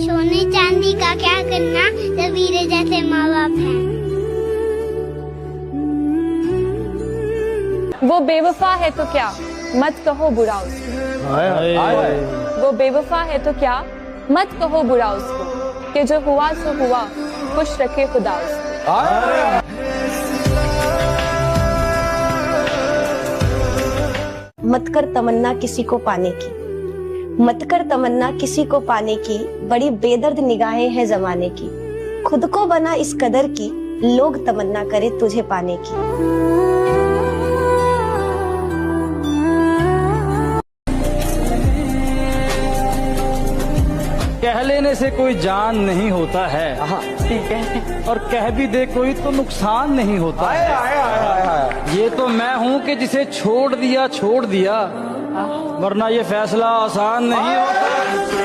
सोने चांदी का क्या करना जब हीरे जैसे माँ बाप हैं। वो बेवफा है तो क्या, मत कहो बुरा उसको। वो बेवफा है तो क्या, मत कहो बुरा उसको, कि जो हुआ सो हुआ, खुश रखे खुदा उसको। मत कर तमन्ना किसी को पाने की, मत कर तमन्ना किसी को पाने की, बड़ी बेदर्द निगाहें हैं जमाने की। खुद को बना इस कदर की, लोग तमन्ना करे तुझे पाने की। कह लेने से कोई जान नहीं होता है, ठीक है, और कह भी दे कोई तो नुकसान नहीं होता है। ये तो मैं हूँ कि जिसे छोड़ दिया, वरना ये फैसला आसान नहीं होता।